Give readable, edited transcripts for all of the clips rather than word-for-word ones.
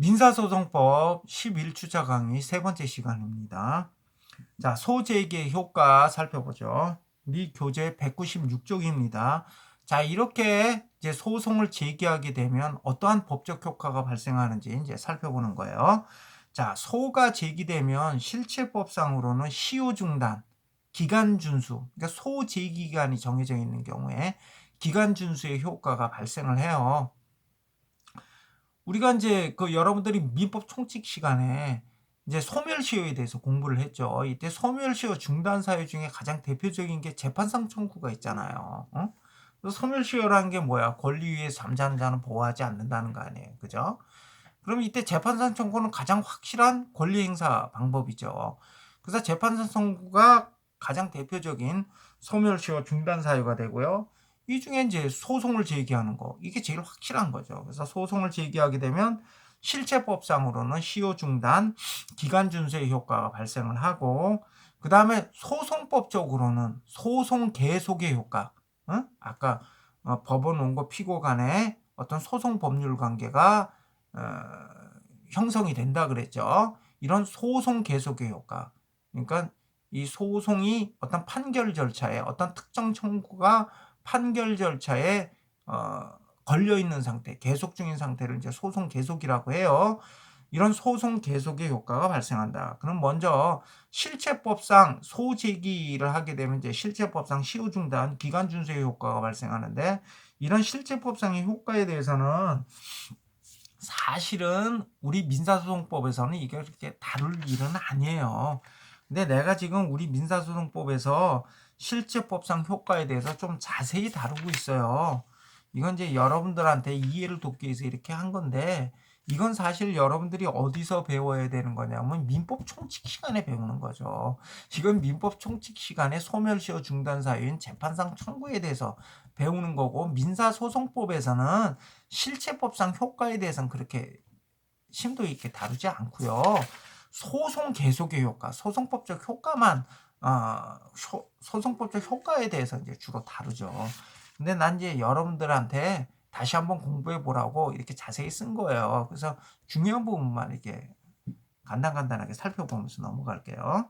민사소송법 11주차 강의 세 번째 시간입니다. 자, 소재기의 효과 살펴보죠. 우리 교재 196쪽입니다. 자, 이렇게 이제 소송을 제기하게 되면 어떠한 법적 효과가 발생하는지 이제 살펴보는 거예요. 자, 소가 제기되면 실체법상으로는 시효 중단, 기간 준수, 그러니까 소 제기 기간이 정해져 있는 경우에 기간 준수의 효과가 발생을 해요. 우리가 이제 여러분들이 민법 총칙 시간에 이제 소멸시효에 대해서 공부를 했죠. 이때 소멸시효 중단 사유 중에 가장 대표적인 게 재판상 청구가 있잖아요. 그래서 소멸시효라는 게 뭐야? 권리 위에 잠자는 자는 보호하지 않는다는 거 아니에요. 그죠? 그럼 이때 재판상 청구는 가장 확실한 권리 행사 방법이죠. 그래서 재판상 청구가 가장 대표적인 소멸시효 중단 사유가 되고요. 이 중에 이제 소송을 제기하는 거, 이게 제일 확실한 거죠. 그래서 소송을 제기하게 되면 실체법상으로는 시효 중단, 기간 준수의 효과가 발생을 하고, 그 다음에 소송법적으로는 소송 계속의 효과, 아까 법원 원고 피고 간의 어떤 소송 법률 관계가 형성이 된다 그랬죠. 이런 소송 계속의 효과, 그러니까 이 소송이 어떤 판결 절차에 어떤 특정 청구가 판결 절차에 걸려 있는 상태, 계속 중인 상태를 이제 소송 계속이라고 해요. 이런 소송 계속의 효과가 발생한다. 그럼 먼저 실체법상 소제기를 하게 되면 이제 실체법상 시효 중단, 기간 준수의 효과가 발생하는데, 이런 실체법상의 효과에 대해서는 사실은 우리 민사소송법에서는 이게 그렇게 다룰 일은 아니에요. 근데 내가 지금 우리 민사소송법에서 실체법상 효과에 대해서 좀 자세히 다루고 있어요. 이건 이제 여러분들한테 이해를 돕기 위해서 이렇게 한 건데, 이건 사실 여러분들이 어디서 배워야 되는 거냐면 민법 총칙 시간에 배우는 거죠. 이건 민법 총칙 시간에 소멸시효 중단 사유인 재판상 청구에 대해서 배우는 거고, 민사소송법에서는 실체법상 효과에 대해서는 그렇게 심도 있게 다루지 않고요. 소송 계속의 효과, 소송법적 효과만 소송법적 효과에 대해서 이제 주로 다루죠. 근데 난 이제 여러분들한테 다시 한번 공부해 보라고 이렇게 자세히 쓴 거예요. 그래서 중요한 부분만 이렇게 간단하게 살펴보면서 넘어갈게요.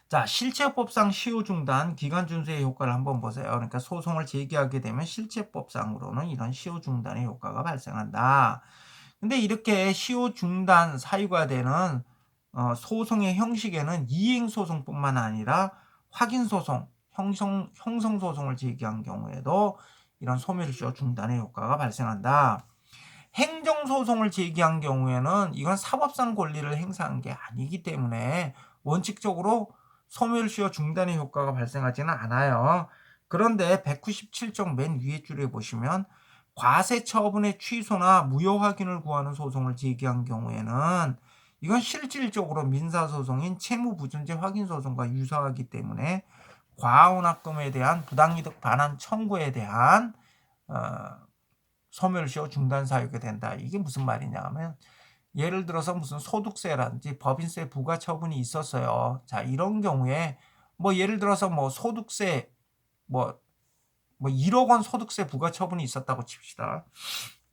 자, 실체법상 시효 중단, 기간 준수의 효과를 한번 보세요. 그러니까 소송을 제기하게 되면 실체법상으로는 이런 시효 중단의 효과가 발생한다. 근데 이렇게 시효 중단 사유가 되는 소송의 형식에는 이행소송뿐만 아니라 확인소송, 형성소송을 제기한 경우에도 이런 소멸시효 중단의 효과가 발생한다. 행정소송을 제기한 경우에는 이건 사법상 권리를 행사한 게 아니기 때문에 원칙적으로 소멸시효 중단의 효과가 발생하지는 않아요. 그런데 197쪽 맨 위에 줄에 보시면 과세 처분의 취소나 무효 확인을 구하는 소송을 제기한 경우에는 이건 실질적으로 민사소송인 채무부존재 확인소송과 유사하기 때문에 과언합금에 대한 부당이득 반환 청구에 대한 소멸시효 중단 사유가 된다. 이게 무슨 말이냐 하면, 예를 들어서 무슨 소득세라든지 법인세 부과 처분이 있었어요. 자, 이런 경우에 예를 들어서 소득세 1억 원 소득세 부과 처분이 있었다고 칩시다.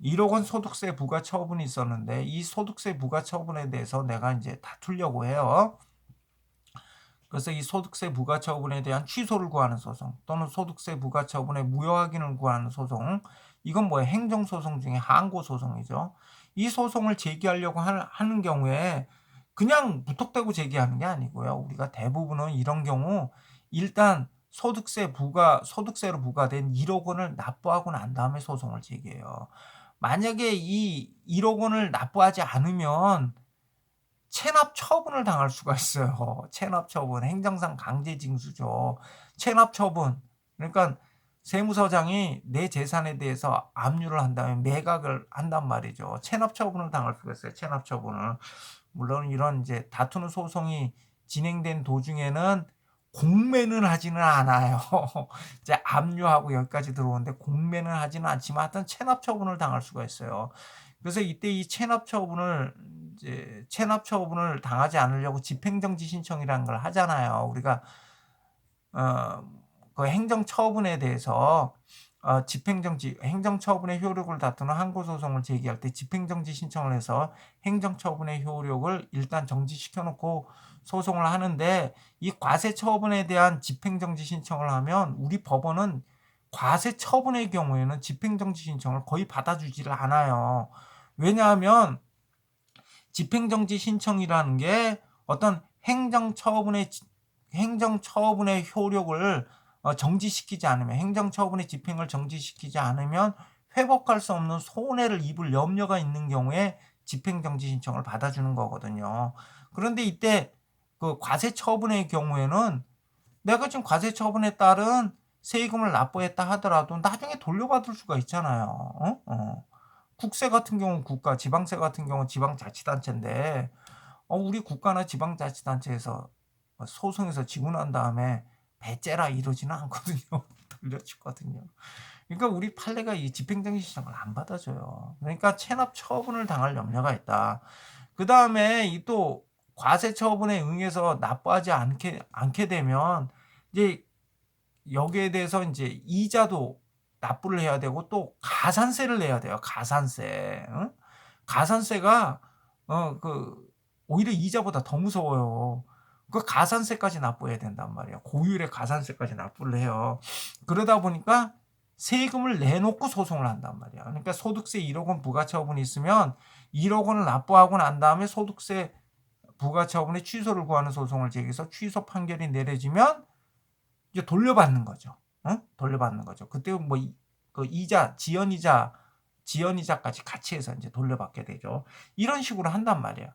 1억 원 소득세 부과 처분이 있었는데 이 소득세 부과 처분에 대해서 내가 이제 다투려고 해요. 그래서 이 소득세 부과 처분에 대한 취소를 구하는 소송, 또는 소득세 부과 처분의 무효 확인을 구하는 소송, 이건 행정소송 중에 항고소송이죠. 이 소송을 제기하려고 하는 경우에 그냥 무턱대고 제기하는 게 아니고요. 우리가 대부분은 이런 경우 일단 소득세로 부과된 1억 원을 납부하고 난 다음에 소송을 제기해요. 만약에 이 1억 원을 납부하지 않으면 체납 처분을 당할 수가 있어요. 체납 처분, 행정상 강제 징수죠. 체납 처분. 그러니까 세무서장이 내 재산에 대해서 압류를 한 다음에 매각을 한단 말이죠. 체납 처분을 당할 수가 있어요. 체납 처분을. 물론 이런 이제 다투는 소송이 진행된 도중에는 공매는 하지는 않아요. 이제 압류하고 여기까지 들어오는데 공매는 하지는 않지만 하여튼 체납 처분을 당할 수가 있어요. 그래서 이때 이 체납 처분을 당하지 않으려고 집행정지 신청이라는 걸 하잖아요. 우리가 그 행정 처분에 대해서 집행정지 행정처분의 효력을 다투는 항고소송을 제기할 때 집행정지 신청을 해서 행정처분의 효력을 일단 정지시켜 놓고 소송을 하는데, 이 과세처분에 대한 집행정지 신청을 하면 우리 법원은 과세처분의 경우에는 집행정지 신청을 거의 받아주지를 않아요. 왜냐하면 집행정지 신청이라는 게 어떤 행정처분의 효력을 정지시키지 않으면, 행정처분의 집행을 정지시키지 않으면 회복할 수 없는 손해를 입을 염려가 있는 경우에 집행정지 신청을 받아주는 거거든요. 그런데 이때 그 과세처분의 경우에는 내가 지금 과세처분에 따른 세금을 납부했다 하더라도 나중에 돌려받을 수가 있잖아요. 국세 같은 경우는 국가, 지방세 같은 경우는 지방자치단체인데, 우리 국가나 지방자치단체에서 소송에서 지고 난 다음에 배째라 이러지는 않거든요. 돌려주거든요. 그러니까 우리 판례가 이 집행정지 신청을 안 받아줘요. 그러니까 체납 처분을 당할 염려가 있다. 그 다음에 이 또 과세 처분에 응해서 납부하지 않게 되면 이제 여기에 대해서 이제 이자도 납부를 해야 되고 또 가산세를 내야 돼요. 가산세. 응? 가산세가 오히려 이자보다 더 무서워요. 그 가산세까지 납부해야 된단 말이에요. 고율의 가산세까지 납부를 해요. 그러다 보니까 세금을 내놓고 소송을 한단 말이야. 그러니까 소득세 1억 원 부가처분이 있으면 1억 원을 납부하고 난 다음에 소득세 부가처분의 취소를 구하는 소송을 제기해서 취소 판결이 내려지면 이제 돌려받는 거죠. 돌려받는 거죠. 그때 뭐 그 이자, 지연이자까지 같이 해서 이제 돌려받게 되죠. 이런 식으로 한단 말이에요.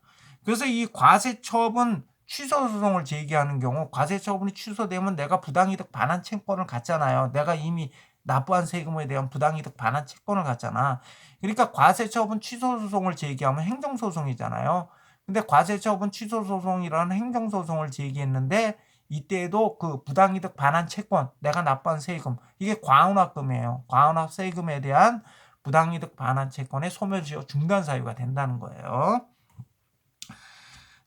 그래서 이 과세처분 취소 소송을 제기하는 경우, 과세처분이 취소되면 내가 부당이득 반환 채권을 갖잖아요. 내가 이미 납부한 세금에 대한 부당이득 반환 채권을 갖잖아. 그러니까 과세처분 취소 소송을 제기하면 행정소송이잖아요. 근데 과세처분 취소 소송이라는 행정소송을 제기했는데 이때에도 그 부당이득 반환 채권, 내가 납부한 세금, 이게 과운합금이에요. 과운합 세금에 대한 부당이득 반환 채권의 소멸시효 중단 사유가 된다는 거예요.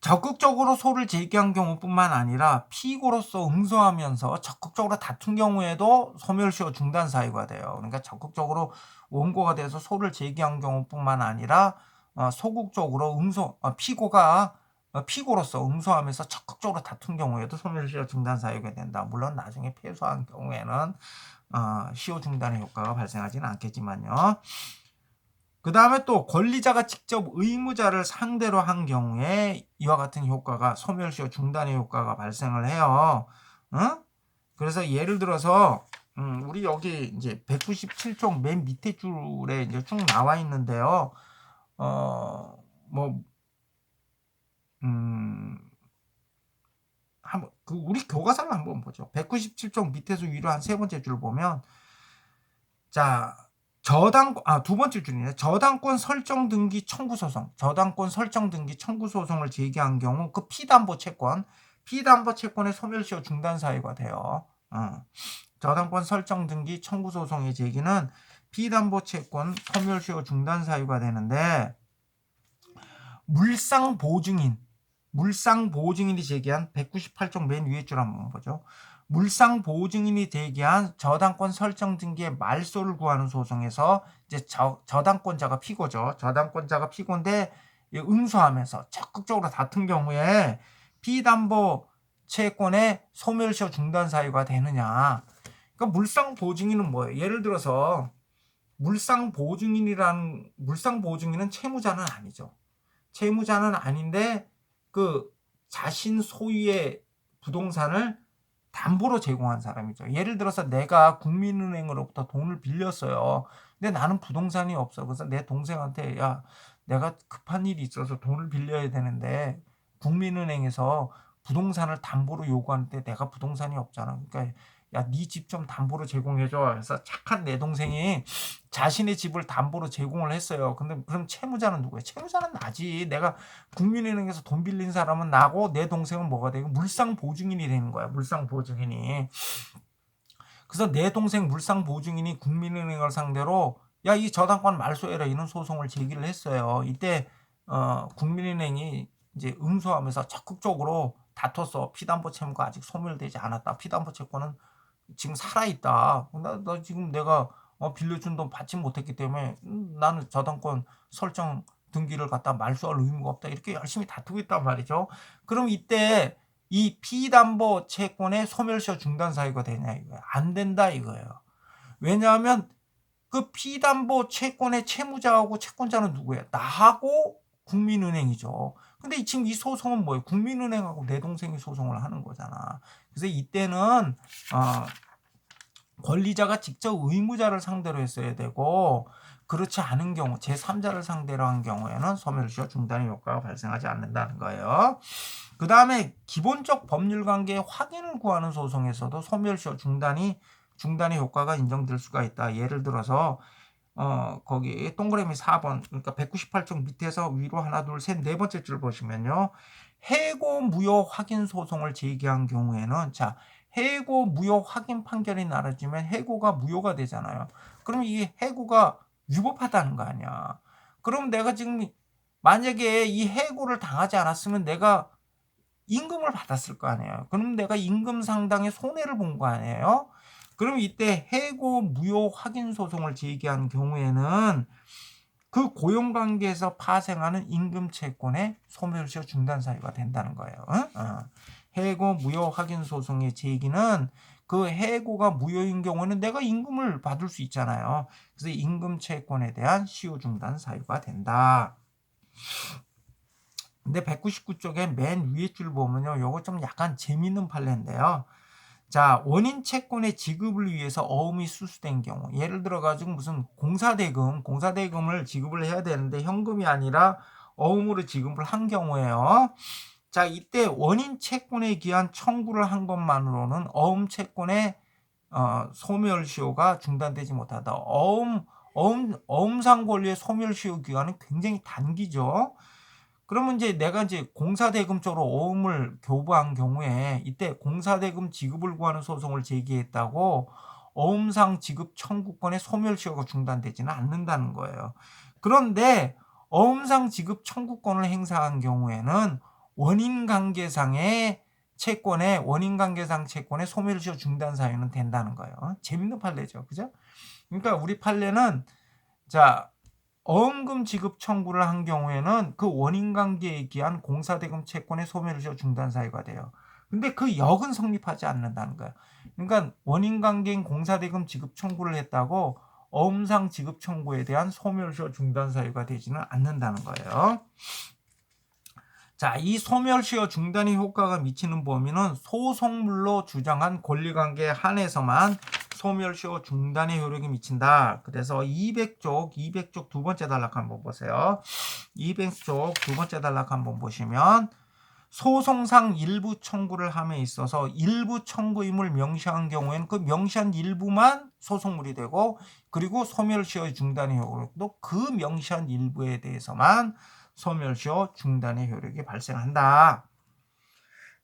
적극적으로 소를 제기한 경우뿐만 아니라 피고로서 응소하면서 적극적으로 다툰 경우에도 소멸시효 중단 사유가 돼요. 그러니까 적극적으로 원고가 돼서 소를 제기한 경우뿐만 아니라 소극적으로 피고가 피고로서 응소하면서 적극적으로 다툰 경우에도 소멸시효 중단 사유가 된다. 물론 나중에 패소한 경우에는 시효 중단의 효과가 발생하지는 않겠지만요. 그 다음에 또 권리자가 직접 의무자를 상대로 한 경우에 이와 같은 효과가, 소멸시효 중단의 효과가 발생을 해요. 그래서 예를 들어서 우리 여기 이제 197쪽 맨 밑에 줄에 이제 쭉 나와 있는데요. 한번 우리 교과서를 한번 보죠. 197쪽 밑에서 위로 한 세 번째 줄 보면, 자, 두 번째 줄이네. 저당권 설정 등기 청구 소송. 저당권 설정 등기 청구 소송을 제기한 경우 그 피담보 채권의 소멸시효 중단 사유가 돼요. 저당권 설정 등기 청구 소송의 제기는 피담보 채권 소멸시효 중단 사유가 되는데, 물상 보증인이 제기한 198쪽 맨 위에 줄 한번 보죠. 물상 보증인이 제기한 저당권 설정 등기의 말소를 구하는 소송에서 이제 저당권자가 피고죠. 저당권자가 피고인데 응소하면서 적극적으로 다툰 경우에 피담보 채권의 소멸시효 중단 사유가 되느냐. 그러니까 물상 보증인은 뭐예요? 예를 들어서 물상 보증인은 채무자는 아니죠. 채무자는 아닌데 그 자신 소유의 부동산을 담보로 제공한 사람이죠. 예를 들어서 내가 국민은행으로부터 돈을 빌렸어요. 근데 나는 부동산이 없어. 그래서 내 동생한테, 야, 내가 급한 일이 있어서 돈을 빌려야 되는데 국민은행에서 부동산을 담보로 요구하는데 내가 부동산이 없잖아. 그러니까 야, 네 집 좀 담보로 제공해줘. 그래서 착한 내 동생이 자신의 집을 담보로 제공을 했어요. 근데 그럼 채무자는 누구예요? 채무자는 나지. 내가 국민은행에서 돈 빌린 사람은 나고 내 동생은 뭐가 되고 물상 보증인이 되는 거야. 물상 보증인이. 그래서 내 동생 물상 보증인이 국민은행을 상대로 야, 이 저당권 말소해라 이런 소송을 제기를 했어요. 이때 국민은행이 이제 응소하면서 적극적으로 다퉜어. 피담보 채무가 아직 소멸되지 않았다. 피담보 채권은 지금 살아있다. 나 지금 내가 빌려준 돈 받지 못했기 때문에 나는 저당권 설정 등기를 갖다 말소할 의무가 없다. 이렇게 열심히 다투고 있단 말이죠. 그럼 이때 이 피담보 채권의 소멸시효 중단 사유가 되냐 이거예요. 안 된다 이거예요. 왜냐하면 그 피담보 채권의 채무자하고 채권자는 누구예요? 나하고 국민은행이죠. 근데 지금 이 소송은 뭐예요? 국민은행하고 내 동생이 소송을 하는 거잖아. 그래서 이때는 권리자가 직접 의무자를 상대로 했어야 되고, 그렇지 않은 경우 제3자를 상대로 한 경우에는 소멸시효 중단의 효과가 발생하지 않는다는 거예요. 그 다음에 기본적 법률관계의 확인을 구하는 소송에서도 소멸시효 중단의 효과가 인정될 수가 있다. 예를 들어서 거기 동그라미 4번, 그러니까 198쪽 밑에서 위로 하나 둘 셋 네 번째 줄 보시면요, 해고 무효 확인 소송을 제기한 경우에는, 자, 해고 무효 확인 판결이 나눠지면 해고가 무효가 되잖아요. 그럼 이 해고가 위법하다는 거 아니야. 그럼 내가 지금 만약에 이 해고를 당하지 않았으면 내가 임금을 받았을 거 아니에요. 그럼 내가 임금 상당의 손해를 본 거 아니에요. 그럼 이때 해고 무효 확인 소송을 제기한 경우에는 그 고용관계에서 파생하는 임금 채권의 소멸시효 중단 사유가 된다는 거예요. 해고 무효 확인 소송의 제기는 그 해고가 무효인 경우는 내가 임금을 받을 수 있잖아요. 그래서 임금 채권에 대한 시효 중단 사유가 된다. 근데 199쪽에 맨 위에 줄 보면요, 요거 좀 약간 재밌는 판례인데요. 자, 원인 채권의 지급을 위해서 어음이 수수된 경우, 예를 들어 가지고 무슨 공사대금을 지급을 해야 되는데 현금이 아니라 어음으로 지급을 한 경우에요. 자, 이때 원인 채권에 기한 청구를 한 것만으로는 어음 채권의 소멸시효가 중단되지 못하다. 어음상 권리의 소멸시효 기간은 굉장히 단기죠. 그러면 이제 내가 이제 공사대금 쪽으로 어음을 교부한 경우에 이때 공사대금 지급을 구하는 소송을 제기했다고 어음상 지급 청구권의 소멸시효가 중단되지는 않는다는 거예요. 그런데 어음상 지급 청구권을 행사한 경우에는 원인관계상 채권의 소멸시효 중단 사유는 된다는 거예요. 재밌는 판례죠, 그죠? 그러니까 우리 판례는, 자, 어음금 지급 청구를 한 경우에는 그 원인관계에 기한 공사대금 채권의 소멸시효 중단 사유가 돼요. 근데 그 역은 성립하지 않는다는 거예요. 그러니까 원인관계인 공사대금 지급 청구를 했다고 어음상 지급 청구에 대한 소멸시효 중단 사유가 되지는 않는다는 거예요. 자, 이 소멸시효 중단의 효과가 미치는 범위는 소송물로 주장한 권리관계에 한해서만 소멸시효 중단의 효력이 미친다. 그래서 200쪽 두 번째 단락 한번 보세요. 200쪽 두 번째 단락 한번 보시면, 소송상 일부 청구를 함에 있어서 일부 청구임을 명시한 경우에는 그 명시한 일부만 소송물이 되고, 그리고 소멸시효 중단의 효력도 그 명시한 일부에 대해서만 소멸시효 중단의 효력이 발생한다.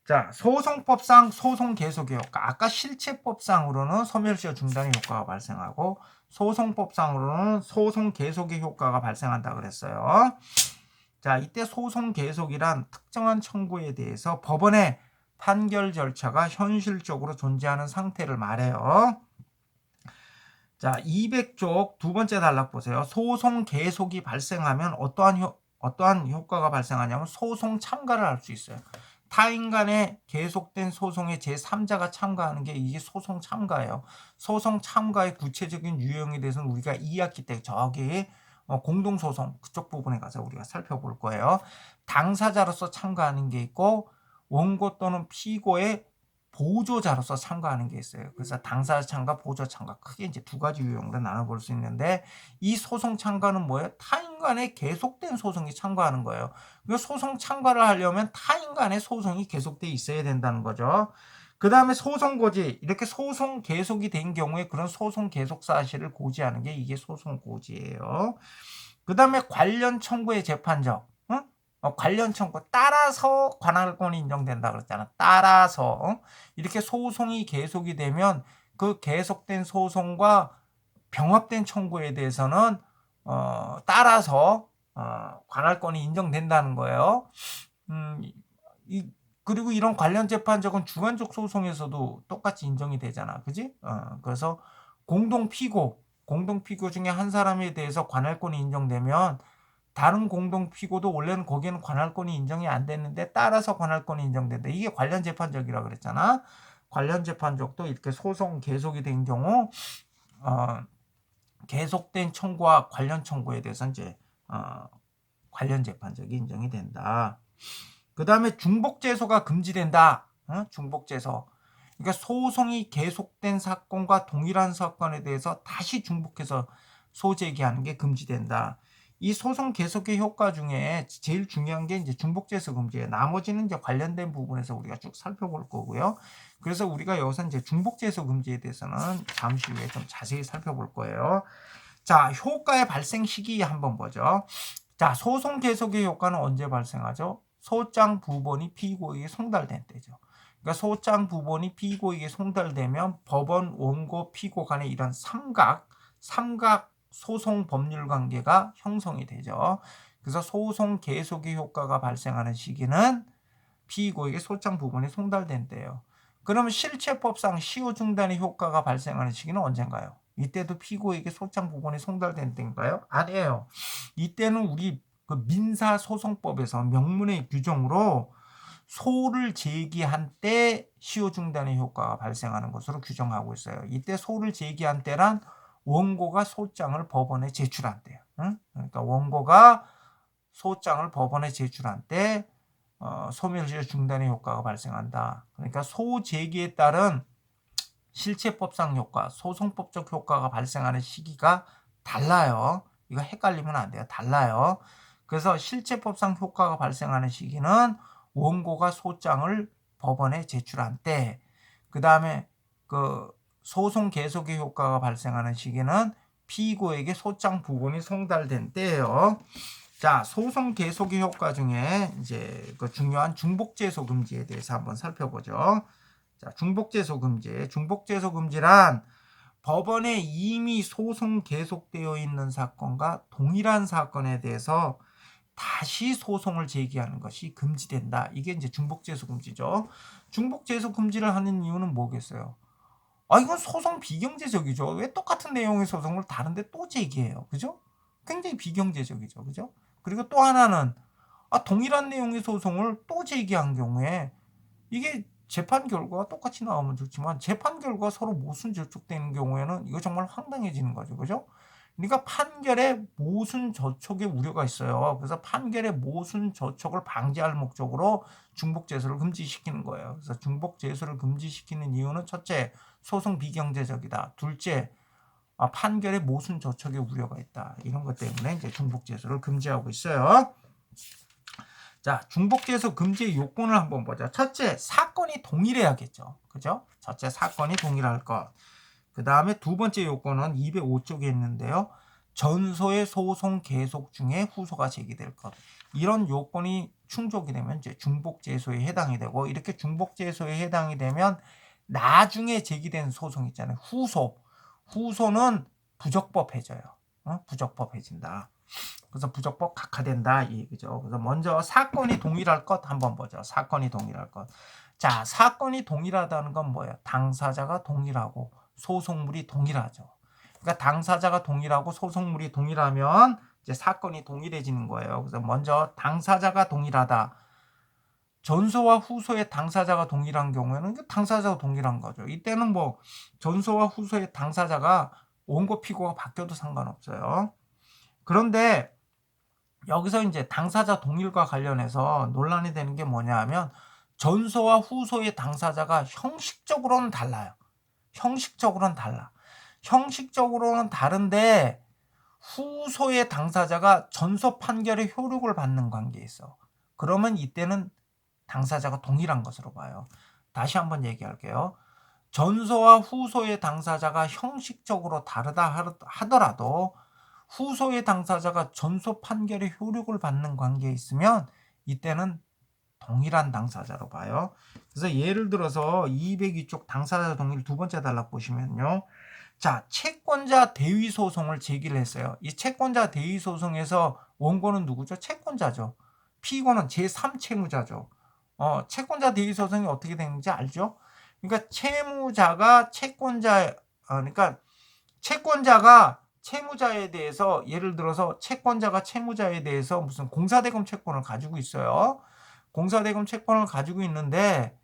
자, 소송법상 소송 계속의 효과. 아까 실체법상으로는 소멸시효 중단의 효과가 발생하고, 소송법상으로는 소송 계속의 효과가 발생한다 그랬어요. 자, 이때 소송 계속이란 특정한 청구에 대해서 법원의 판결 절차가 현실적으로 존재하는 상태를 말해요. 자, 200쪽 두 번째 단락 보세요. 소송 계속이 발생하면 어떠한 효과가 발생하냐면 소송 참가를 할 수 있어요. 타인 간에 계속된 소송에 제3자가 참가하는 게 이게 소송 참가예요. 소송 참가의 구체적인 유형에 대해서는 우리가 2학기 때 저기 공동소송 그쪽 부분에 가서 우리가 살펴볼 거예요. 당사자로서 참가하는 게 있고, 원고 또는 피고의 보조자로서 참가하는 게 있어요. 그래서 당사자 참가, 보조 참가, 크게 이제 두 가지 유형으로 나눠볼 수 있는데, 이 소송 참가는 뭐예요? 타인 간에 계속된 소송이 참가하는 거예요. 소송 참가를 하려면 타인 간의 소송이 계속돼 있어야 된다는 거죠. 그 다음에 소송 고지, 이렇게 소송 계속이 된 경우에 그런 소송 계속 사실을 고지하는 게 이게 소송 고지예요. 그 다음에 관련 청구의 재판적, 관련 청구 따라서 관할권이 인정된다 그랬잖아. 따라서 이렇게 소송이 계속이 되면 그 계속된 소송과 병합된 청구에 대해서는 따라서 관할권이 인정된다는 거예요. 그리고 이런 관련 재판적은 주관적 소송에서도 똑같이 인정이 되잖아, 그지? 그래서 공동 피고, 공동피고 중에 한 사람에 대해서 관할권이 인정되면 다른 공동피고도 원래는 거기에는 관할권이 인정이 안 됐는데 따라서 관할권이 인정된다. 이게 관련재판적이라고 그랬잖아. 관련재판적도 이렇게 소송 계속이 된 경우 계속된 청구와 관련 청구에 대해서 이제 관련재판적이 인정이 된다. 그 다음에 중복제소가 금지된다. 중복제소. 그러니까 소송이 계속된 사건과 동일한 사건에 대해서 다시 중복해서 소제기하는 게 금지된다. 이 소송 계속의 효과 중에 제일 중요한 게 이제 중복제소 금지예요. 나머지는 이제 관련된 부분에서 우리가 쭉 살펴볼 거고요. 그래서 우리가 여기서 이제 중복제소 금지에 대해서는 잠시 후에 좀 자세히 살펴볼 거예요. 자, 효과의 발생 시기 한번 보죠. 자, 소송 계속의 효과는 언제 발생하죠? 소장 부본이 피고에게 송달된 때죠. 그러니까 소장 부본이 피고에게 송달되면 법원, 원고, 피고 간의 이런 삼각 소송 법률 관계가 형성이 되죠. 그래서 소송 계속의 효과가 발생하는 시기는 피고에게 소장 부본이 송달된 때예요. 그러면 실체법상 시효 중단의 효과가 발생하는 시기는 언젠가요? 이때도 피고에게 소장 부본이 송달된 때인가요? 아니에요. 이때는 우리 그 민사소송법에서 명문의 규정으로 소를 제기한 때 시효 중단의 효과가 발생하는 것으로 규정하고 있어요. 이때 소를 제기한 때란 원고가 소장을 법원에 제출한 때예요. 그러니까 원고가 소장을 법원에 제출한 때 소멸시효 중단의 효과가 발생한다. 그러니까 소제기에 따른 실체법상 효과, 소송법적 효과가 발생하는 시기가 달라요. 이거 헷갈리면 안 돼요. 달라요. 그래서 실체법상 효과가 발생하는 시기는 원고가 소장을 법원에 제출한 때, 그 다음에 그 소송 계속의 효과가 발생하는 시기는 피고에게 소장 부본이 송달된 때예요. 자, 소송 계속의 효과 중에 이제 그 중요한 중복제소 금지에 대해서 한번 살펴보죠. 자, 중복제소 금지. 중복제소 금지란 법원에 이미 소송 계속되어 있는 사건과 동일한 사건에 대해서 다시 소송을 제기하는 것이 금지된다. 이게 이제 중복제소 금지죠. 중복제소 금지를 하는 이유는 뭐겠어요? 이건 소송 비경제적이죠. 왜 똑같은 내용의 소송을 다른데 또 제기해요? 그죠? 굉장히 비경제적이죠. 그죠? 그리고 또 하나는 동일한 내용의 소송을 또 제기한 경우에 이게 재판 결과가 똑같이 나오면 좋지만 재판 결과가 서로 모순 저촉되는 경우에는 이거 정말 황당해지는 거죠. 그죠? 그러니까 판결에 모순 저촉의 우려가 있어요. 그래서 판결의 모순 저촉을 방지할 목적으로 중복제소를 금지시키는 거예요. 그래서 중복제소를 금지시키는 이유는 첫째, 소송 비경제적이다. 둘째, 판결에 모순 저촉의 우려가 있다. 이런 것 때문에 이제 중복제소를 금지하고 있어요. 자, 중복제소 금지의 요건을 한번 보자. 첫째, 사건이 동일해야겠죠. 그죠? 첫째, 사건이 동일할 것. 그 다음에 두 번째 요건은 205쪽에 있는데요. 전소의 소송 계속 중에 후소가 제기될 것. 이런 요건이 충족이 되면 이제 중복제소에 해당이 되고, 이렇게 중복제소에 해당이 되면 나중에 제기된 소송 있잖아요. 후소는 부적법해져요. 부적법해진다. 그래서 부적법 각하된다 이 얘기죠. 그래서 먼저 사건이 동일할 것 한번 보죠. 사건이 동일할 것. 자, 사건이 동일하다는 건 뭐예요? 당사자가 동일하고 소송물이 동일하죠. 그러니까 당사자가 동일하고 소송물이 동일하면 이제 사건이 동일해지는 거예요. 그래서 먼저 당사자가 동일하다. 전소와 후소의 당사자가 동일한 경우에는 당사자가 동일한 거죠. 이때는 뭐 전소와 후소의 당사자가 원고 피고가 바뀌어도 상관없어요. 그런데 여기서 이제 당사자 동일과 관련해서 논란이 되는 게 뭐냐 하면 전소와 후소의 당사자가 형식적으로는 달라요. 형식적으로는 달라. 형식적으로는 다른데 후소의 당사자가 전소 판결의 효력을 받는 관계에 있어. 그러면 이때는 당사자가 동일한 것으로 봐요. 다시 한번 얘기할게요. 전소와 후소의 당사자가 형식적으로 다르다 하더라도 후소의 당사자가 전소 판결의 효력을 받는 관계에 있으면 이때는 동일한 당사자로 봐요. 그래서 예를 들어서 202쪽 당사자 동일 두 번째 단락 보시면요. 자, 채권자 대위 소송을 제기를 했어요. 이 채권자 대위 소송에서 원고는 누구죠? 채권자죠. 피고는 제3채무자죠. 채권자 대위 소송이 어떻게 되는지 알죠? 그러니까 채무자가 채권자, 그러니까 채권자가 채무자에 대해서 예를 들어서 채권자가 채무자에 대해서 무슨 공사대금 채권을 가지고 있어요. 공사대금 채권을 가지고 있는데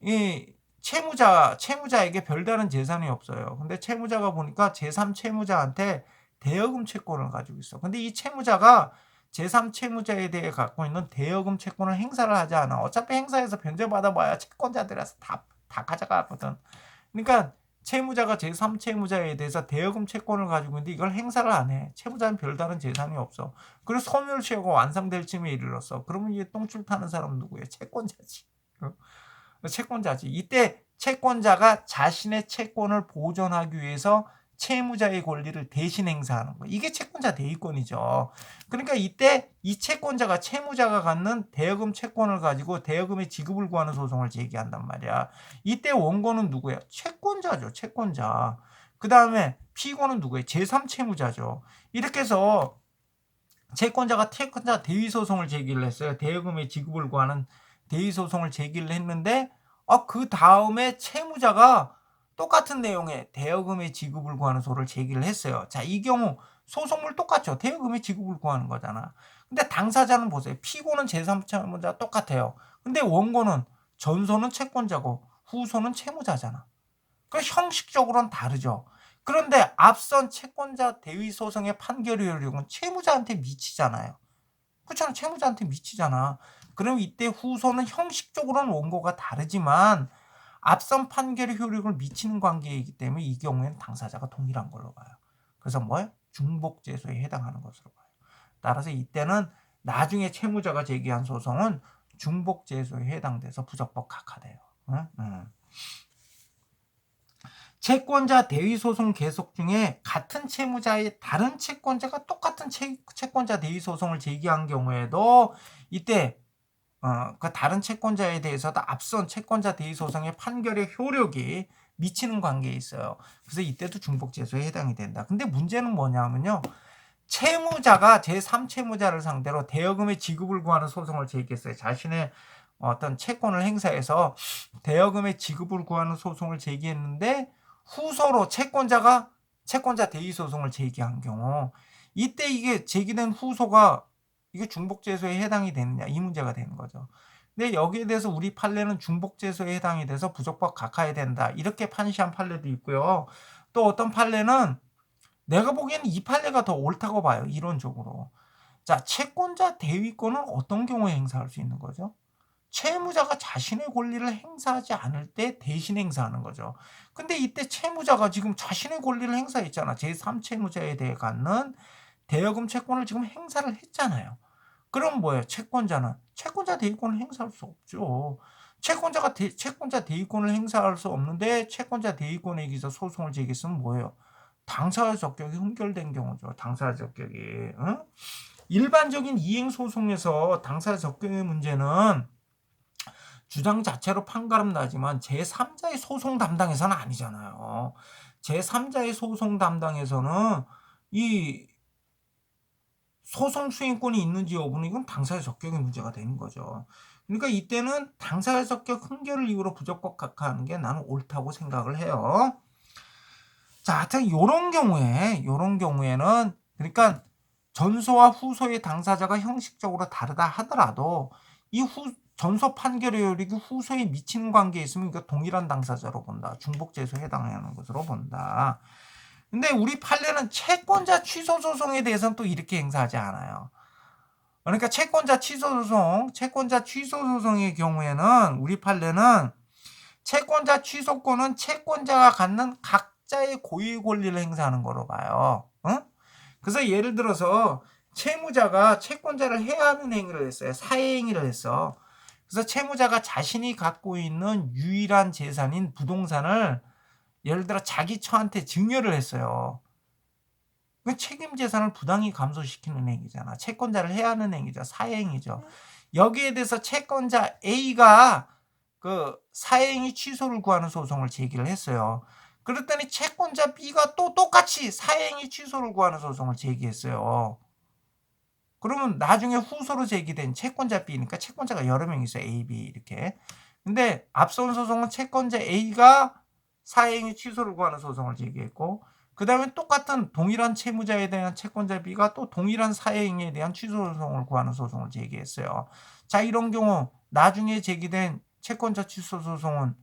이 채무자에게 별다른 재산이 없어요. 근데 채무자가 보니까 제3 채무자한테 대여금 채권을 가지고 있어. 근데 이 채무자가 제3 채무자에 대해 갖고 있는 대여금 채권을 행사를 하지 않아. 어차피 행사해서 변제받아봐야 채권자들이라서 다 가져가거든. 그러니까 채무자가 제3 채무자에 대해서 대여금 채권을 가지고 있는데 이걸 행사를 안 해. 채무자는 별다른 재산이 없어. 그래서 소멸시효가 완성될 쯤에 이르렀어. 그러면 이제 똥줄 타는 사람은 누구예요? 채권자지. 채권자지. 이때 채권자가 자신의 채권을 보존하기 위해서 채무자의 권리를 대신 행사하는 거예요. 이게 채권자 대위권이죠. 그러니까 이때 이 채권자가 채무자가 갖는 대여금 채권을 가지고 대여금의 지급을 구하는 소송을 제기한단 말이야. 이때 원고는 누구예요? 채권자죠. 채권자. 그 다음에 피고는 누구예요? 제3 채무자죠. 이렇게 해서 채권자가 채권자 대위소송을 제기를 했어요. 대여금의 지급을 구하는 대위소송을 제기를 했는데 그 다음에 채무자가 똑같은 내용의 대여금의 지급을 구하는 소를 제기를 했어요. 자, 이 경우 소송물 똑같죠. 대여금의 지급을 구하는 거잖아. 근데 당사자는 보세요. 피고는 제3채무자 똑같아요. 근데 원고는 전소는 채권자고 후소는 채무자잖아. 그 형식적으로는 다르죠. 그런데 앞선 채권자 대위 소송의 판결 효력은 채무자한테 미치잖아요. 그렇잖아. 채무자한테 미치잖아. 그럼 이때 후소는 형식적으로는 원고가 다르지만 앞선 판결의 효력을 미치는 관계이기 때문에 이 경우에는 당사자가 동일한 걸로 봐요. 그래서 뭐예요? 중복재소에 해당하는 것으로 봐요. 따라서 이때는 나중에 채무자가 제기한 소송은 중복재소에 해당돼서 부적법 각하돼요. 채권자 대위소송 계속 중에 같은 채무자의 다른 채권자가 똑같은 채권자 대위소송을 제기한 경우에도 이때 그 다른 채권자에 대해서도 앞선 채권자 대위소송의 판결의 효력이 미치는 관계에 있어요. 그래서 이때도 중복재소에 해당이 된다. 근데 문제는 뭐냐면요. 채무자가 제3채무자를 상대로 대여금의 지급을 구하는 소송을 제기했어요. 자신의 어떤 채권을 행사해서 대여금의 지급을 구하는 소송을 제기했는데 후소로 채권자가 채권자 대위소송을 제기한 경우 이때 이게 제기된 후소가 이게 중복재소에 해당이 되느냐 이 문제가 되는 거죠. 근데 여기에 대해서 우리 판례는 중복재소에 해당이 돼서 부적법 각하해야 된다 이렇게 판시한 판례도 있고요. 또 어떤 판례는 내가 보기에는 이 판례가 더 옳다고 봐요. 이론적으로. 자, 채권자 대위권은 어떤 경우에 행사할 수 있는 거죠? 채무자가 자신의 권리를 행사하지 않을 때 대신 행사하는 거죠. 근데 이때 채무자가 지금 자신의 권리를 행사했잖아. 제3채무자에 대해 갖는 대여금 채권을 지금 행사를 했잖아요. 그럼 뭐예요? 채권자는 채권자 대위권을 행사할 수 없죠. 채권자 대위권을 행사할 수 없는데 채권자 대위권에 의해서 소송을 제기했으면 뭐예요? 당사자 적격이 흠결된 경우죠. 당사자 적격이. 일반적인 이행 소송에서 당사자 적격의 문제는 주장 자체로 판가름 나지만 제3자의 소송 담당에서는 아니잖아요. 제3자의 소송 담당에서는 이 소송 수행권이 있는지 여부는 이건 당사자 적격의 문제가 되는 거죠. 그러니까 이때는 당사자 적격 흠결을 이유로 부적법 각하하는 게 나는 옳다고 생각을 해요. 자, 하여튼 요런 경우에는 그러니까 전소와 후소의 당사자가 형식적으로 다르다 하더라도 이 전소 판결의 효력이 후소에 미치는 관계에 있으면 이거 동일한 당사자로 본다. 중복재소에 해당하는 것으로 본다. 근데 우리 판례는 채권자 취소 소송에 대해서는 또 이렇게 행사하지 않아요. 그러니까 채권자 취소 소송의 경우에는 우리 판례는 채권자 취소권은 채권자가 갖는 각자의 고유 권리를 행사하는 거로 봐요. 그래서 예를 들어서 채무자가 채권자를 해하는 행위를 했어요. 사해행위를 했어. 그래서 채무자가 자신이 갖고 있는 유일한 재산인 부동산을 예를 들어 자기 처한테 증여를 했어요. 그 책임 재산을 부당히 감소시키는 행위잖아. 채권자를 해하는 행위죠. 사해행위죠. 여기에 대해서 채권자 A가 그 사해행위 취소를 구하는 소송을 제기를 했어요. 그랬더니 채권자 B가 또 똑같이 사해행위 취소를 구하는 소송을 제기했어요. 그러면 나중에 후소로 제기된 채권자 B니까 채권자가 여러 명 있어요. A, B 이렇게. 근데 앞선 소송은 채권자 A가 사해행위 취소를 구하는 소송을 제기했고 그 다음에 똑같은 동일한 채무자에 대한 채권자 B가 또 동일한 사회행위에 대한 취소 소송을 구하는 소송을 제기했어요. 자, 이런 경우 나중에 제기된 채권자 취소 소송은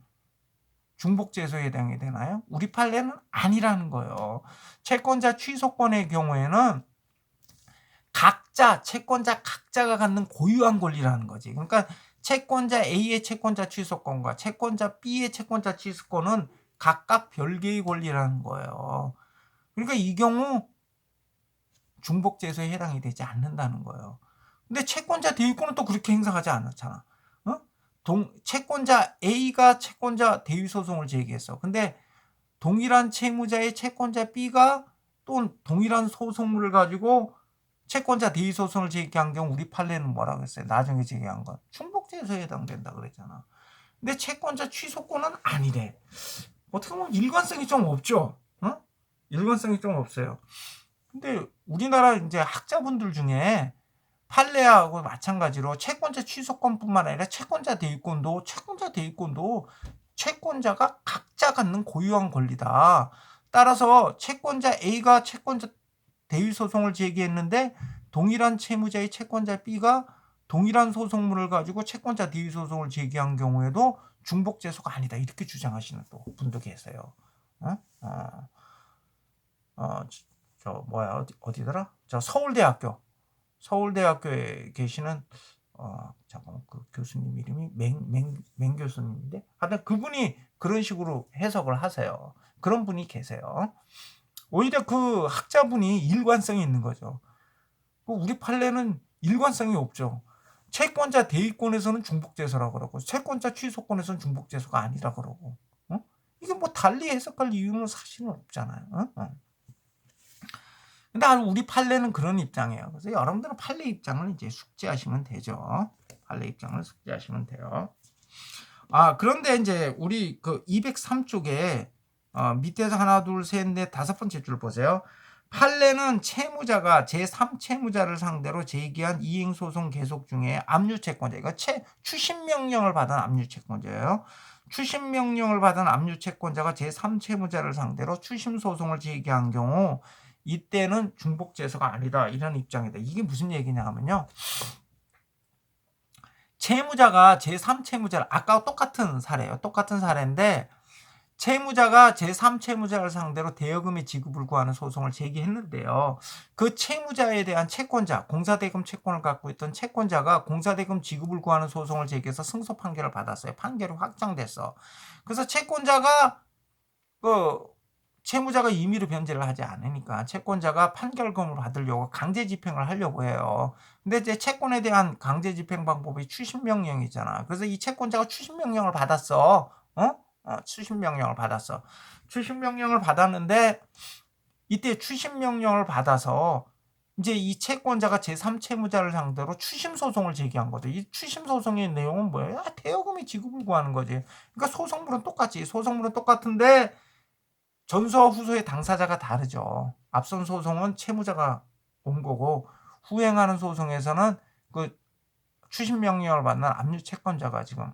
중복제소에 해당이 되나요? 우리 판례는 아니라는 거예요. 채권자 취소권의 경우에는 채권자 각자가 갖는 고유한 권리라는 거지. 그러니까 채권자 A의 채권자 취소권과 채권자 B의 채권자 취소권은 각각 별개의 권리라는 거예요. 그러니까 이 경우 중복제소에 해당이 되지 않는다는 거예요. 근데 채권자 대위권은 또 그렇게 행사하지 않았잖아. 채권자 A가 채권자 대위 소송을 제기했어. 근데 동일한 채무자의 채권자 B가 또 동일한 소송물을 가지고 채권자 대위 소송을 제기한 경우 우리 판례는 뭐라고 했어요? 나중에 제기한 건 중복제소에 해당된다 그랬잖아. 근데 채권자 취소권은 아니래. 어떻게 보면 일관성이 좀 없죠. 일관성이 좀 없어요. 근데 우리나라 이제 학자분들 중에 판례하고 마찬가지로 채권자 취소권뿐만 아니라 채권자 대위권도 채권자가 각자 갖는 고유한 권리다. 따라서 채권자 A가 채권자 대위 소송을 제기했는데 동일한 채무자의 채권자 B가 동일한 소송물을 가지고 채권자 대위 소송을 제기한 경우에도 중복제소가 아니다. 이렇게 주장하시는 또 분도 계세요. 어디더라? 저 서울대학교에 계시는 잠깐만 그 교수님 이름이 맹 교수님인데 하여튼 그분이 그런 식으로 해석을 하세요. 그런 분이 계세요. 오히려 그 학자분이 일관성이 있는 거죠. 우리 판례는 일관성이 없죠. 채권자 대위권에서는 중복제소라고 그러고 채권자 취소권에서는 중복제소가 아니라 그러고 이게 뭐 달리 해석할 이유는 사실은 없잖아요. 근데 우리 판례는 그런 입장이에요. 그래서 여러분들은 판례 입장을 이제 숙지하시면 되죠. 판례 입장을 숙지하시면 돼요. 그런데 이제 우리 그 203쪽에 밑에서 하나, 둘, 셋, 넷, 다섯 번째 줄 보세요. 판례는 채무자가 제3채무자를 상대로 제기한 이행소송 계속 중에 압류채권자, 이거 추심명령을 받은 압류채권자예요. 추심명령을 받은 압류채권자가 제3채무자를 상대로 추심소송을 제기한 경우 이때는 중복제소가 아니다. 이런 입장이다. 이게 무슨 얘기냐 하면요. 채무자가 제3채무자를 아까 똑같은 사례예요. 똑같은 사례인데 채무자가 제3채무자를 상대로 대여금의 지급을 구하는 소송을 제기했는데요. 그 채무자에 대한 채권자, 공사대금 채권을 갖고 있던 채권자가 공사대금 지급을 구하는 소송을 제기해서 승소 판결을 받았어요. 판결이 확정됐어. 그래서 채권자가 채무자가 임의로 변제를 하지 않으니까 채권자가 판결금을 받으려고 강제 집행을 하려고 해요. 근데 이제 채권에 대한 강제 집행 방법이 추심명령이잖아. 그래서 이 채권자가 추심명령을 받았어. 추심명령을 받았어. 추심명령을 받았는데 이때 추심명령을 받아서 이제 이 채권자가 제3채무자를 상대로 추심소송을 제기한 거죠. 이 추심소송의 내용은 뭐예요? 대여금의 지급을 구하는 거지. 그러니까 소송물은 똑같지. 소송물은 똑같은데 전소와 후소의 당사자가 다르죠. 앞선 소송은 채무자가 온 거고 후행하는 소송에서는 그 추심명령을 받는 압류채권자가 지금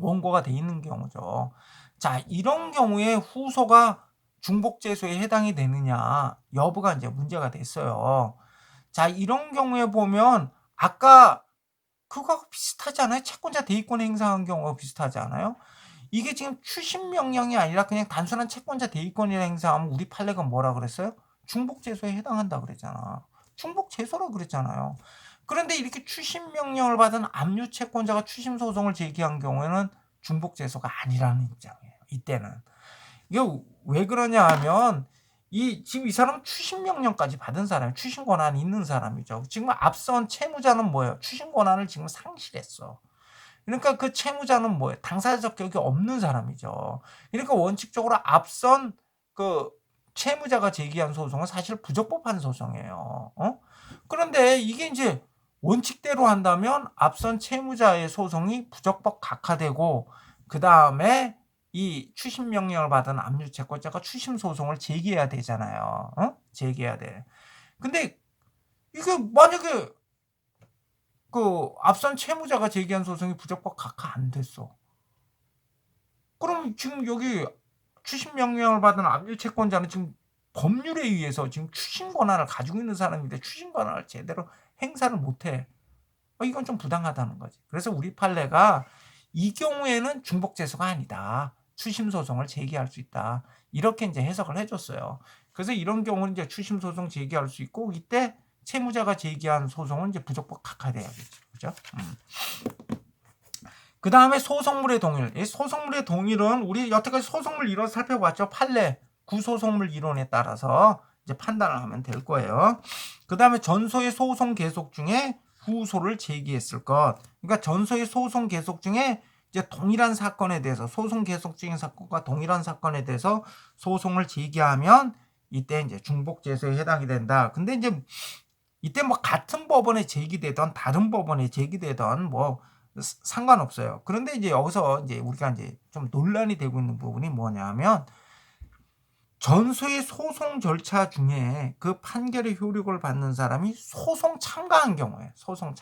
원고가 돼 있는 경우죠. 자, 이런 경우에 후소가 중복제소에 해당이 되느냐 여부가 이제 문제가 됐어요. 자, 이런 경우에 보면 아까 그거하고 비슷하지 않아요? 채권자 대위권 행사한 경우가 비슷하지 않아요? 이게 지금 추심명령이 아니라 그냥 단순한 채권자 대위권이라 행사하면 우리 판례가 뭐라 그랬어요? 중복제소에 해당한다 그랬잖아. 중복제소라 그랬잖아요. 그런데 이렇게 추심명령을 받은 압류채권자가 추심소송을 제기한 경우에는 중복제소가 아니라는 입장이에요. 이때는. 이게 왜 그러냐 하면 지금 이 사람은 추심명령까지 받은 사람이에요. 추심 권한이 있는 사람이죠. 지금 앞선 채무자는 뭐예요? 추심 권한을 지금 상실했어. 그러니까 그 채무자는 뭐예요? 당사자적 격이 없는 사람이죠. 그러니까 원칙적으로 앞선 그 채무자가 제기한 소송은 사실 부적법한 소송이에요. 그런데 이게 이제 원칙대로 한다면 앞선 채무자의 소송이 부적법 각하되고 그 다음에 이 추심 명령을 받은 압류채권자가 추심 소송을 제기해야 되잖아요. 제기해야 돼. 근데 이게 만약에 그 앞선 채무자가 제기한 소송이 부적법 각하 안 됐어. 그럼 지금 여기 추심 명령을 받은 압류채권자는 지금 법률에 의해서 지금 추심 권한을 가지고 있는 사람인데 추심 권한을 제대로 행사를 못해. 이건 좀 부당하다는 거지. 그래서 우리 판례가 이 경우에는 중복재소가 아니다. 추심 소송을 제기할 수 있다. 이렇게 이제 해석을 해줬어요. 그래서 이런 경우는 이제 추심 소송 제기할 수 있고 이때 채무자가 제기한 소송은 이제 부적법 각하돼야겠죠. 그죠? 그 다음에 소송물의 동일. 이 소송물의 동일은 우리 여태까지 소송물 이론 살펴봤죠. 판례, 구소송물 이론에 따라서 이제 판단을 하면 될 거예요. 그 다음에 전소의 소송 계속 중에 후소를 제기했을 것. 그러니까 전소의 소송 계속 중에 이제 동일한 사건에 대해서 소송 계속 중인 사건과 동일한 사건에 대해서 소송을 제기하면 이때 이제 중복재소에 해당이 된다. 근데 이제 이때 뭐 같은 법원에 제기되던 다른 법원에 제기되던 뭐 상관없어요. 그런데 이제 여기서 이제 우리가 이제 좀 논란이 되고 있는 부분이 뭐냐면 전소의 소송 절차 중에 그 판결의 효력을 받는 사람이 소송 참가한 경우에 소송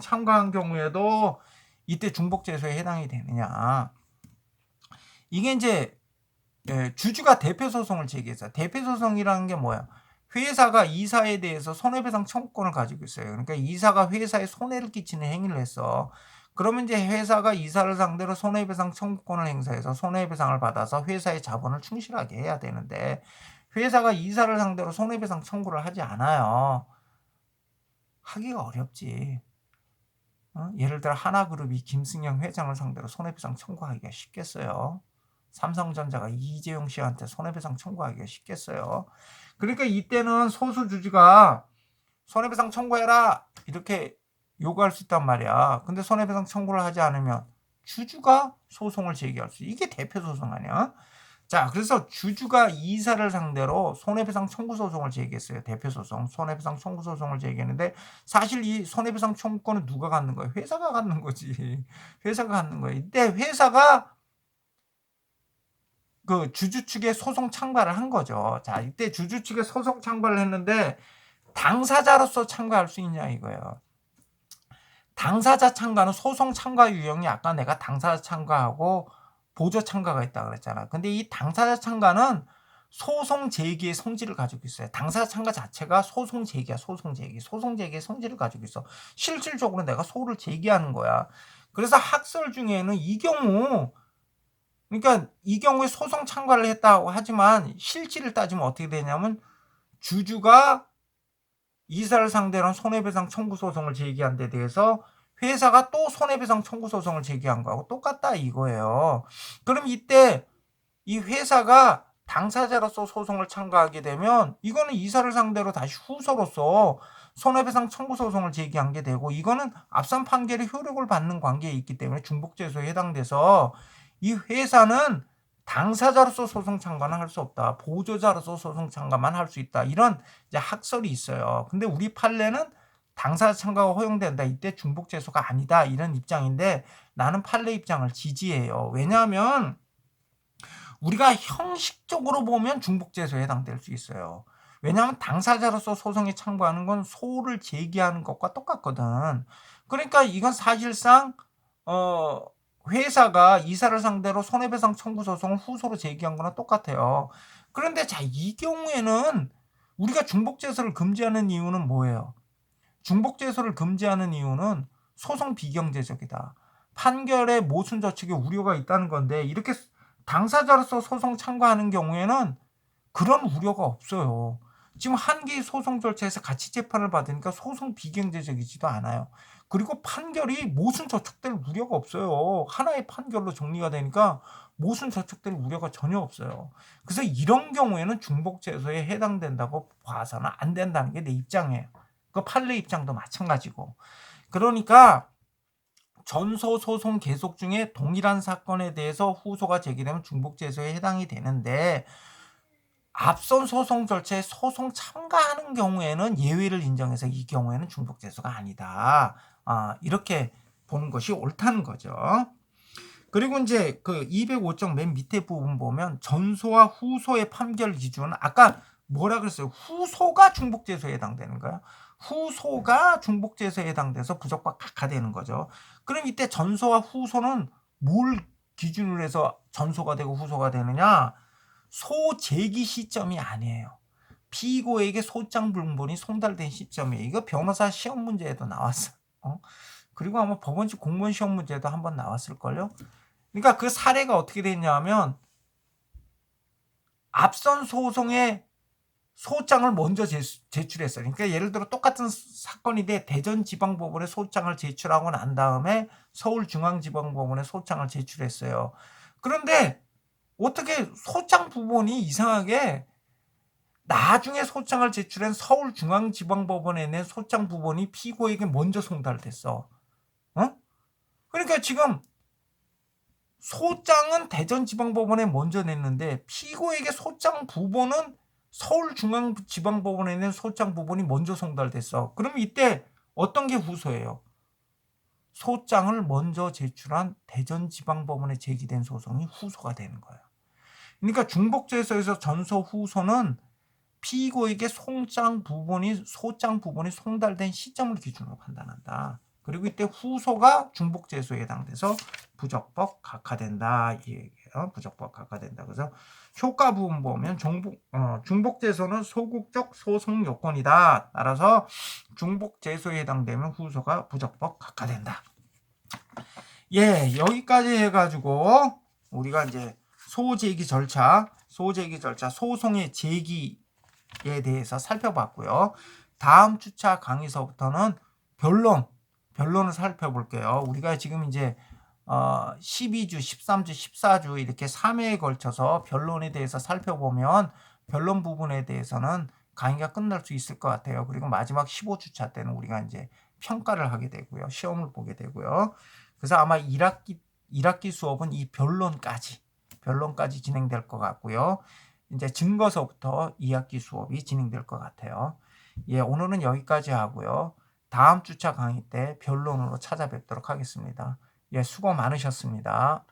참가한 경우에도 이때 중복재소에 해당이 되느냐. 이게 이제 주주가 대표소송을 제기해서 대표소송이라는 게 뭐야? 회사가 이사에 대해서 손해배상 청구권을 가지고 있어요. 그러니까 이사가 회사에 손해를 끼치는 행위를 했어. 그러면 이제 회사가 이사를 상대로 손해배상 청구권을 행사해서 손해배상을 받아서 회사의 자본을 충실하게 해야 되는데 회사가 이사를 상대로 손해배상 청구를 하지 않아요. 하기가 어렵지. 예를 들어 하나그룹이 김승영 회장을 상대로 손해배상 청구하기가 쉽겠어요. 삼성전자가 이재용 씨한테 손해배상 청구하기가 쉽겠어요. 그러니까 이때는 소수주주가 손해배상 청구해라 이렇게 요구할 수 있단 말이야. 근데 손해배상 청구를 하지 않으면 주주가 소송을 제기할 수 있어. 이게 대표소송 아니야? 자, 그래서 주주가 이사를 상대로 손해배상 청구 소송을 제기했어요. 대표소송, 손해배상 청구 소송을 제기했는데 사실 이 손해배상 청구권은 누가 갖는 거예요? 회사가 갖는 거지. 회사가 갖는 거예요. 이때 회사가 그 주주 측에 소송 참가를 한 거죠. 자, 이때 주주 측에 소송 참가를 했는데 당사자로서 참가할 수 있냐 이거예요. 당사자 참가는 소송 참가 유형이 아까 내가 당사자 참가하고 보조 참가가 있다 그랬잖아. 근데 이 당사자 참가는 소송 제기의 성질을 가지고 있어요. 당사자 참가 자체가 소송 제기야, 소송 제기의 성질을 가지고 있어. 실질적으로 내가 소를 제기하는 거야. 그래서 학설 중에는 그러니까 이 경우에 소송 참가를 했다고 하지만 실질을 따지면 어떻게 되냐면 주주가 이사를 상대로 한 손해배상 청구 소송을 제기한 데 대해서 회사가 또 손해배상 청구 소송을 제기한 거하고 똑같다 이거예요. 그럼 이때 이 회사가 당사자로서 소송을 참가하게 되면 이거는 이사를 상대로 다시 후소로서 손해배상 청구 소송을 제기한 게 되고 이거는 앞선 판결의 효력을 받는 관계에 있기 때문에 중복재소에 해당돼서 이 회사는 당사자로서 소송 참가는 할 수 없다. 보조자로서 소송 참가만 할 수 있다. 이런 이제 학설이 있어요. 근데 우리 판례는 당사자 참가가 허용된다. 이때 중복재소가 아니다. 이런 입장인데 나는 판례 입장을 지지해요. 왜냐하면 우리가 형식적으로 보면 중복재소에 해당될 수 있어요. 왜냐하면 당사자로서 소송에 참가하는 건 소를 제기하는 것과 똑같거든. 그러니까 이건 사실상 회사가 이사를 상대로 손해배상 청구 소송을 후소로 제기한 거랑 똑같아요. 그런데 자, 이 경우에는 우리가 중복재소를 금지하는 이유는 뭐예요? 중복재소를 금지하는 이유는 소송 비경제적이다. 판결에 모순 저촉의 우려가 있다는 건데 이렇게 당사자로서 소송 참가하는 경우에는 그런 우려가 없어요. 지금 한 개의 소송 절차에서 같이 재판을 받으니까 소송 비경제적이지도 않아요. 그리고 판결이 모순 저촉될 우려가 없어요. 하나의 판결로 정리가 되니까 모순 저촉될 우려가 전혀 없어요. 그래서 이런 경우에는 중복재소에 해당된다고 봐서는 안 된다는 게 내 입장이에요. 그 판례 입장도 마찬가지고. 그러니까 전소 소송 계속 중에 동일한 사건에 대해서 후소가 제기되면 중복재소에 해당이 되는데 앞선 소송 절차에 소송 참가하는 경우에는 예외를 인정해서 이 경우에는 중복재소가 아니다. 이렇게 보는 것이 옳다는 거죠. 그리고 이제 그 205쪽 맨 밑에 부분 보면 전소와 후소의 판결 기준은 아까 뭐라 그랬어요? 후소가 중복재소에 해당되는 거야. 후소가 중복재소에 해당돼서 부적법 각하되는 거죠. 그럼 이때 전소와 후소는 뭘 기준으로 해서 전소가 되고 후소가 되느냐? 소재기 시점이 아니에요. 피고에게 소장 분본이 송달된 시점이에요. 이거 변호사 시험 문제에도 나왔어. 그리고 아마 법원식 공무원 시험 문제도 한번 나왔을걸요. 그러니까 그 사례가 어떻게 됐냐면 앞선 소송에 소장을 먼저 제출했어요. 그러니까 예를 들어 똑같은 사건인데 대전지방법원에 소장을 제출하고 난 다음에 서울중앙지방법원에 소장을 제출했어요. 그런데 어떻게 소장 부분이 이상하게 나중에 소장을 제출한 서울중앙지방법원에 낸 소장 부분이 피고에게 먼저 송달됐어. 그러니까 지금 소장은 대전지방법원에 먼저 냈는데 피고에게 소장 부분은 서울중앙지방법원에 낸 소장 부분이 먼저 송달됐어. 그럼 이때 어떤 게 후소예요? 소장을 먼저 제출한 대전지방법원에 제기된 소송이 후소가 되는 거예요. 그러니까 중복제소에서 전소 후소는 피고에게 소장 부분이 송달된 시점을 기준으로 판단한다. 그리고 이때 후소가 중복제소에 해당돼서 부적법 각하된다. 이 얘기예요. 부적법 각하된다. 그래서 효과 부분 보면 중복제소는 소극적 소송 요건이다. 따라서 중복제소에 해당되면 후소가 부적법 각하된다. 예, 여기까지 해가지고 우리가 이제 소송의 제기에 대해서 살펴봤고요. 다음 주차 강의서부터는 변론을 살펴볼게요. 우리가 지금 이제 12주, 13주, 14주 이렇게 3회에 걸쳐서 변론에 대해서 살펴보면 변론 부분에 대해서는 강의가 끝날 수 있을 것 같아요. 그리고 마지막 15주차 때는 우리가 이제 평가를 하게 되고요. 시험을 보게 되고요. 그래서 아마 1학기 수업은 이 변론까지 진행될 것 같고요. 이제 증거서부터 2학기 수업이 진행될 것 같아요. 예, 오늘은 여기까지 하고요. 다음 주차 강의 때 변론으로 찾아뵙도록 하겠습니다. 예, 수고 많으셨습니다.